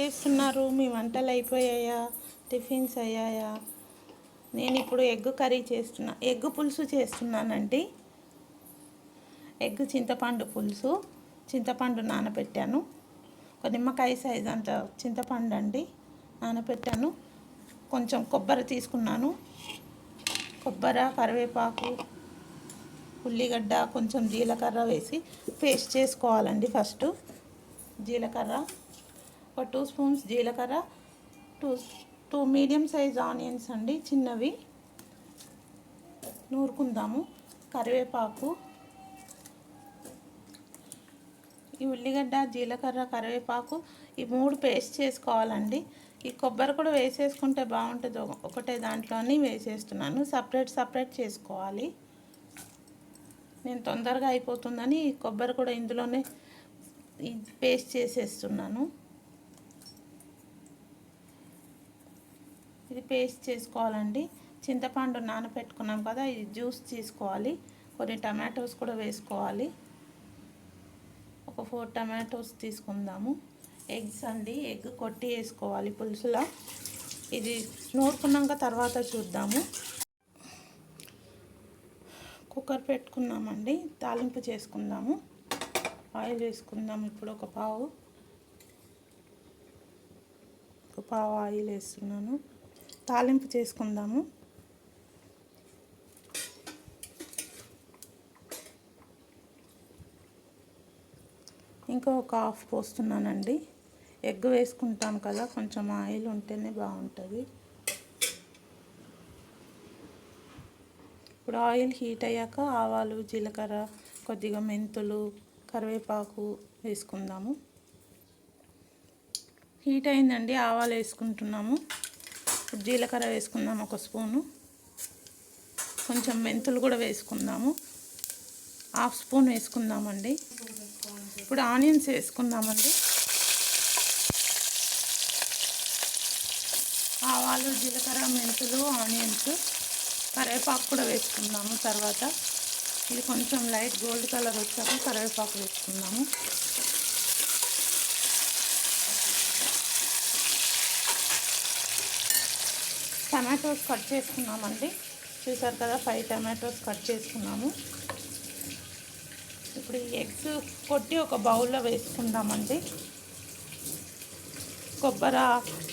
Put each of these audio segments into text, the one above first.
చేస్తున్నారు? మీ వంటలు అయిపోయాయా? టిఫిన్స్ అయ్యాయా? నేను ఇప్పుడు ఎగ్ కర్రీ చేస్తున్నా, ఎగ్ పులుసు చేస్తున్నానండి. ఎగ్ చింతపండు పులుసు, చింతపండు నానబెట్టాను. ఒక నిమ్మకాయ సైజ్ అంత చింతపండు అండి నానబెట్టాను. కొంచెం కొబ్బరి తీసుకున్నాను. కొబ్బరి, కరివేపాకు, ఉల్లిగడ్డ, కొంచెం జీలకర్ర వేసి పేస్ట్ చేసుకోవాలండి. ఫస్ట్ జీలకర్ర, ఒక 2 స్పూన్స్ జీలకర్ర, టూ మీడియం సైజ్ ఆనియన్స్ అండి, చిన్నవి నూరుకుందాము. కరివేపాకు, ఈ ఉల్లిగడ్డ, జీలకర్ర, కరివేపాకు ఈ 3 పేస్ట్ చేసుకోవాలండి. ఈ కొబ్బరి కూడా వేసేసుకుంటే బాగుంటుంది, ఒకటే దాంట్లోని వేసేస్తున్నాను. సపరేట్ చేసుకోవాలి. నేను తొందరగా అయిపోతుందని కొబ్బరి కూడా ఇందులోనే పేస్ట్ చేసేస్తున్నాను. ఇది పేస్ట్ చేసుకోవాలండి. చింతపండు నానబెట్టుకున్నాం కదా, ఇది జ్యూస్ తీసుకోవాలి. కొన్ని టమాటోస్ కూడా వేసుకోవాలి. ఒక 4 టమాటోస్ తీసుకుందాము. ఎగ్స్ అండి, ఎగ్ కొట్టి వేసుకోవాలి పులుసులో. ఇది నూరుకున్నాక తర్వాత చూద్దాము. కుక్కర్ పెట్టుకున్నామండి, తాలింపు చేసుకుందాము. ఆయిల్ వేసుకుందాము. ఇప్పుడు ఒక పావు ఆయిల్ వేస్తున్నాను. తాలింపు చేసుకుందాము. ఇంకా ఒక హాఫ్ పోస్తున్నానండి. ఎగ్ వేసుకుంటాం కదా, కొంచెం ఆయిల్ ఉంటేనే బాగుంటుంది. ఇప్పుడు ఆయిల్ హీట్ అయ్యాక ఆవాలు, జీలకర్ర, కొద్దిగా మెంతులు, కరివేపాకు వేసుకుందాము. హీట్ అయిందండి, ఆవాలు వేసుకుంటున్నాము. ఇప్పుడు జీలకర్ర వేసుకుందాము, 1 స్పూను. కొంచెం మెంతులు కూడా వేసుకుందాము, 1/2 స్పూన్ వేసుకుందామండి. ఇప్పుడు ఆనియన్స్ వేసుకుందామండి. ఆవాలు, జీలకర్ర, మెంతులు, ఆనియన్స్, కరివేపాకు కూడా వేసుకుందాము. తర్వాత ఇది కొంచెం లైట్ గోల్డ్ కలర్ వచ్చాక కరివేపాకు వేసుకుందాము. టమాటోస్ కట్ చేసుకున్నామండి, చూసారు కదా, 5 టమాటోస్ కట్ చేసుకున్నాము. ఇప్పుడు ఈ ఎగ్స్ కొట్టి ఒక బౌల్లో వేసుకుందామండి. కొబ్బరి,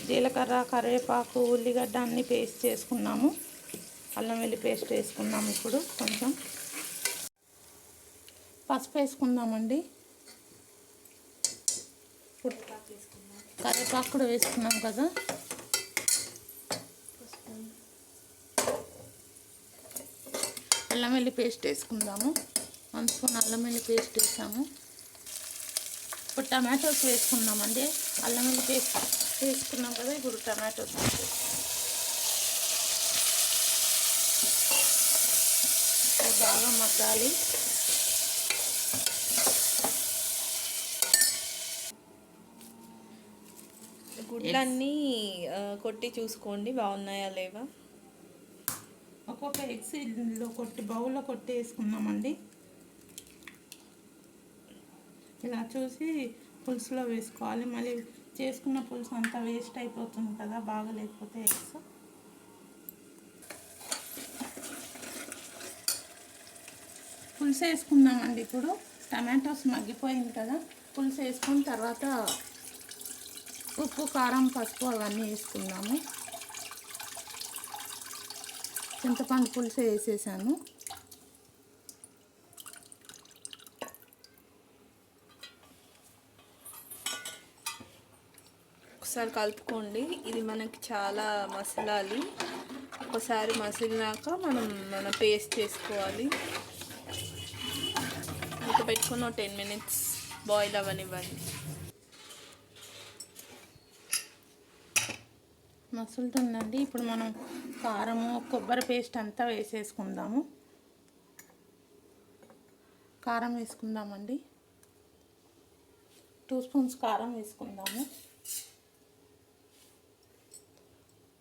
జీలకర్ర, కరివేపాకు, ఉల్లిగడ్డ అన్నీ పేస్ట్ చేసుకున్నాము. అల్లం వెల్లి పేస్ట్ వేసుకున్నాము. ఇప్పుడు కొంచెం పసుపు వేసుకుందామండి. కరివేపాకు కూడా వేసుకున్నాం కదా. అల్లం వెల్లి పేస్ట్ వేసుకుందాము. 1 స్పూన్ అల్లం వెల్లి పేస్ట్ వేసాము. ఇప్పుడు టమాటోస్ వేసుకున్నామండి. అల్లం వెల్లి పేస్ట్ వేసుకున్నాం కదా, ఇప్పుడు టమాటోస్ బాగా మగ్గాలి. గుడ్లన్నీ కొట్టి చూసుకోండి బాగున్నాయా లేవా. ఒక్కొక్క ఎగ్స్ ఇందులో బౌల్లో కొట్టి వేసుకున్నామండి. ఇలా చూసి పులుసులో వేసుకోవాలి. మళ్ళీ చేసుకున్న పులుసు అంతా వేస్ట్ అయిపోతుంది కదా, బాగా లేకపోతే ఎగ్స్. పులుసు వేసుకుందామండి. ఇప్పుడు టమాటోస్ మగ్గిపోయింది కదా, పులుసు వేసుకున్న తర్వాత ఉప్పు, కారం, పసుపు అవన్నీ వేసుకుందాము. చింతపండు పులుసు వేసేసాను. ఒకసారి కలుపుకోండి. ఇది మనకి చాలా మసలాలి. ఒకసారి మసిలినాక మనం పేస్ట్ చేసుకోవాలి. మూత పెట్టుకుని 10 మినిట్స్ బాయిల్ అవ్వనివ్వండి. మసులుతుందండి. ఇప్పుడు మనం కారము, కొబ్బరి పేస్ట్ అంతా వేసేసుకుందాము. కారం వేసుకుందామండి. 2 స్పూన్స్ కారం వేసుకుందాము.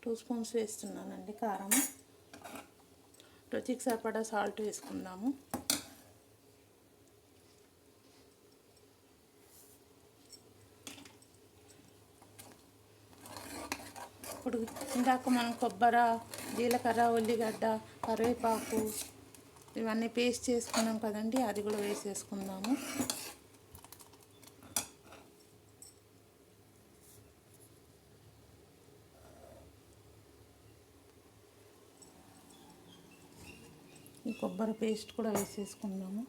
2 స్పూన్స్ వేస్తున్నానండి కారము. రుచికి సరిపడా సాల్ట్ వేసుకుందాము. ఇందాక మనం కొబ్బరి, జీలకర్ర, ఉల్లిగడ్డ, కరివేపాకు ఇవన్నీ పేస్ట్ చేసుకున్నాం కదండి, అది కూడా వేసేసుకుందాము. ఈ కొబ్బరి పేస్ట్ కూడా వేసేసుకుందాము.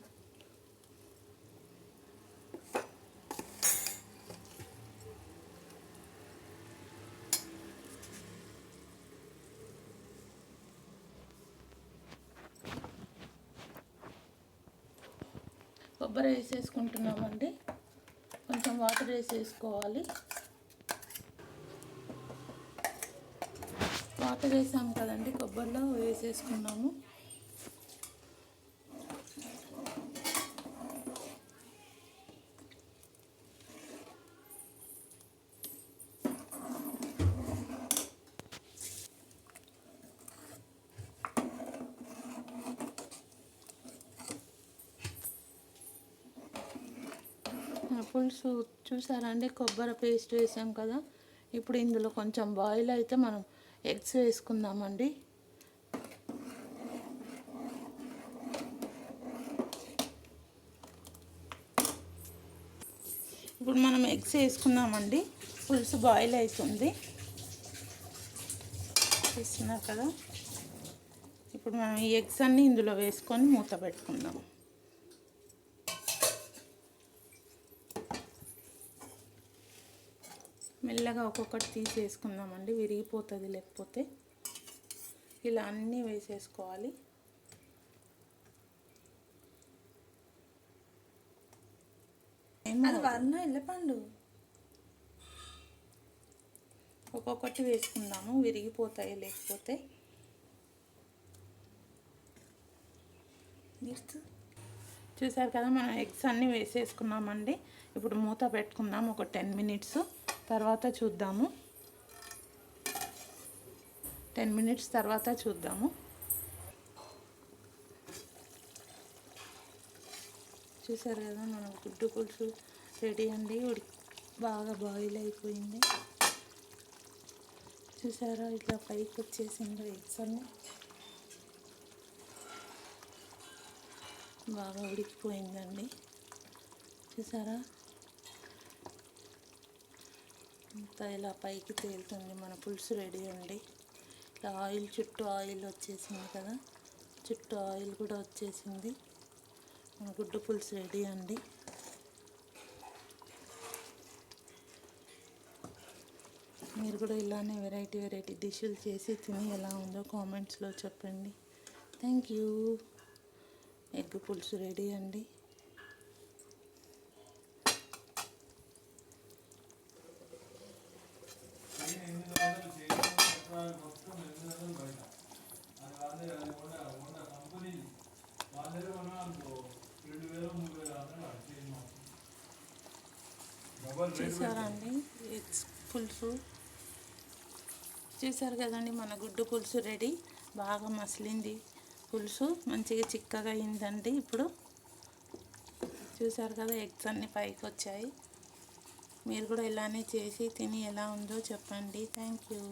కొబ్బరి వేసేసుకుంటున్నామండి. కొంచెం వాటర్ వేసేసుకోవాలి. వాటర్ వేసాము కదండి, కొబ్బరిలో వేసేసుకున్నాము. పులుసు చూసారండి, కొబ్బరి పేస్ట్ వేసాం కదా. ఇప్పుడు ఇందులో కొంచెం బాయిల్ అయితే మనం ఎగ్స్ వేసుకుందామండి. ఇప్పుడు మనం ఎగ్స్ వేసుకుందామండి. పులుసు బాయిల్ అవుతుంది, చూస్తున్నారు కదా. ఇప్పుడు మనం ఈ ఎగ్స్ అన్నీ ఇందులో వేసుకొని మూత పెట్టుకుందాం. మెల్లగా ఒక్కొక్కటి తీసేసుకుందామండి, విరిగిపోతుంది లేకపోతే. ఇలా అన్నీ వేసేసుకోవాలి. ఎల్లపండు ఒక్కొక్కటి వేసుకుందాము, విరిగిపోతాయి లేకపోతే. చూసారు కదా, మనం ఎగ్స్ అన్నీ వేసేసుకున్నామండి. ఇప్పుడు మూత పెట్టుకుందాం ఒక 10 మినిట్స్, తర్వాత చూద్దాము. 10 మినిట్స్ తర్వాత చూద్దాము. చూసారు కదా, మన గుడ్డు పులుసు రెడీ అండి. బాగా బాయిల్ అయిపోయింది. చూసారా, ఇట్లా పైకి వచ్చేసింది ఎగ్స్ అన్నీ. బాగా ఉడికిపోయిందండి. చూసారా, అంతా ఇలా పైకి తేలుతుంది. మన పులుసు రెడీ అండి. ఇలా ఆయిల్, చుట్టూ ఆయిల్ వచ్చేసింది కదా, చుట్టూ ఆయిల్ కూడా వచ్చేసింది. మన గుడ్డు పులుసు రెడీ అండి. మీరు కూడా ఇలానే వెరైటీ డిష్లు చేసి తిని ఎలా ఉందో కామెంట్స్లో చెప్పండి. Thank you. ఎగ్ పులుసు రెడీ అండి. చూసారా అండి, ఎగ్స్ పులుసు చూసారు కదండి. మన గుడ్డు పులుసు రెడీ. బాగా మసిలింది పులుసు, మంచిగా చిక్కగా అయిందండి. ఇప్పుడు చూసారు కదా, ఎగ్స్ అన్నీ పైకి వచ్చాయి. మీరు కూడా ఇలానే చేసి తిని ఎలా ఉందో చెప్పండి. Thank you.